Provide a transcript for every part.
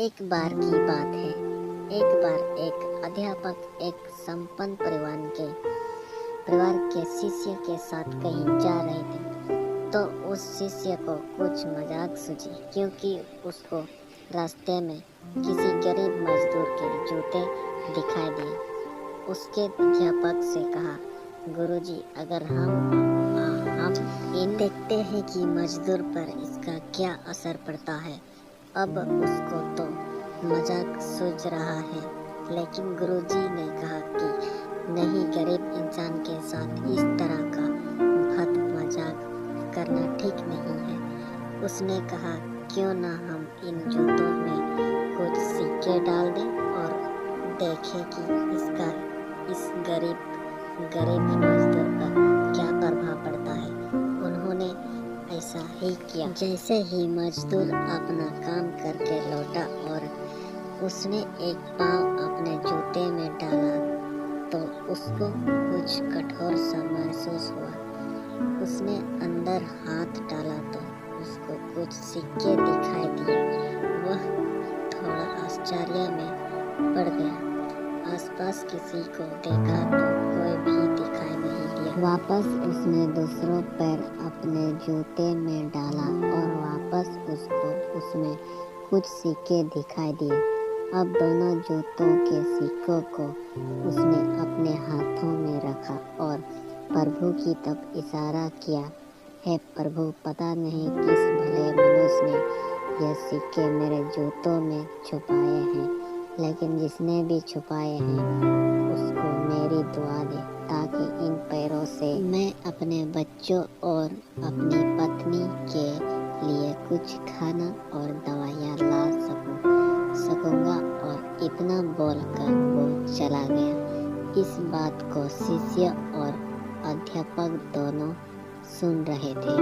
एक बार की बात है। एक बार एक अध्यापक एक संपन्न परिवार के शिष्य के साथ कहीं जा रहे थे, तो उस शिष्य को कुछ मजाक सूझी, क्योंकि उसको रास्ते में किसी गरीब मजदूर के जूते दिखाई दिए। उसके अध्यापक से कहा, गुरुजी, अगर हम इन देखते हैं कि मजदूर पर इसका क्या असर पड़ता है। अब उसको तो मजाक सूझ रहा है, लेकिन गुरुजी ने कहा कि नहीं, गरीब इंसान के साथ इस तरह का भद्द मजाक करना ठीक नहीं है। उसने कहा, क्यों ना हम इन जूतों में कुछ सिक्के डाल दें और देखें कि इसका इस गरीब मजदूर पर क्या प्रभाव पड़ता है। उन्होंने ऐसा ही किया। जैसे ही मजदूर अपना काम करके लौटा और उसने एक पाँव अपने जूते में डाला, तो उसको कुछ कठोर सा महसूस हुआ। उसने अंदर हाथ डाला तो उसको कुछ सिक्के दिखाई दिए। वह थोड़ा आश्चर्य में पड़ गया। आसपास किसी को देखा तो कोई भी दिखाई नहीं दिया। वापस उसने दूसरों पर अपने जूते में डाला और वापस उसको उसमें कुछ सिक्के दिखाई दिए। अब दोनों जूतों के सिक्कों को उसने अपने हाथों में रखा और प्रभु की तरफ इशारा किया। हे प्रभु, पता नहीं किस भले मनुष्य ने यह सिक्के मेरे जूतों में छुपाए हैं, लेकिन जिसने भी छुपाए हैं उसको मेरी दुआ दे, ताकि इन पैरों से मैं अपने बच्चों और अपनी पत्नी के लिए कुछ खाना और दवाइयाँ ला सकूंगा। और इतना बोलकर वो चला गया। इस बात को शिष्य और अध्यापक दोनों सुन रहे थे।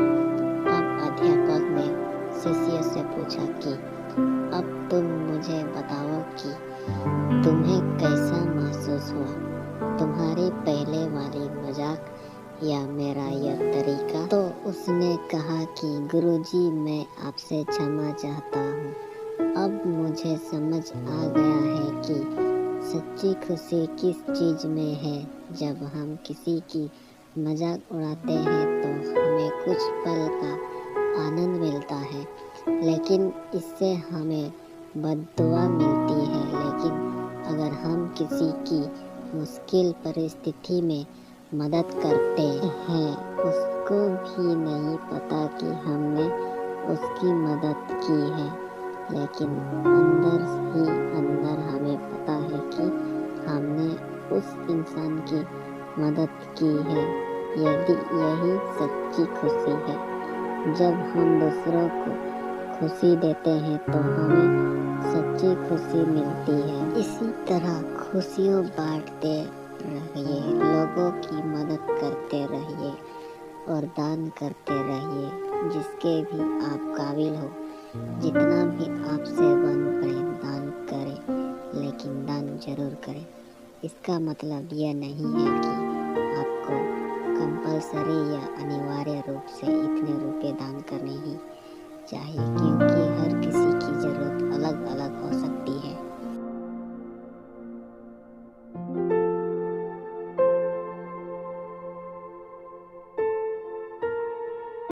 अब अध्यापक ने शिष्य से पूछा कि अब तुम मुझे बताओ कि तुम्हें कैसा महसूस हुआ, तुम्हारी पहले वाली मजाक या मेरा यह तरीका। तो उसने कहा कि गुरुजी, मैं आपसे क्षमा चाहता हूँ। अब मुझे समझ आ गया है कि सच्ची खुशी किस चीज में है। जब हम किसी की मजाक उड़ाते हैं तो हमें कुछ पल का आनंद मिलता है, लेकिन इससे हमें बद्दुआ मिलती है। लेकिन अगर हम किसी की मुश्किल परिस्थिति में मदद करते हैं, उसको भी नहीं पता कि हमने उसकी मदद की है, लेकिन अंदर ही अंदर हमें पता है कि हमने उस इंसान की मदद की है। यही सच्ची खुशी है। जब हम दूसरों को खुशी देते हैं तो हमें सच्ची खुशी मिलती है। इसी तरह खुशियों बांटते रहिए, लोगों की मदद करते रहिए और दान करते रहिए, जिसके भी आप काबिल हो। जितना भी आपसे बन पड़े दान करें, लेकिन दान जरूर करें। इसका मतलब यह नहीं है कि आपको कंपलसरी या अनिवार्य रूप से इतने रुपए दान करने ही चाहिए, क्योंकि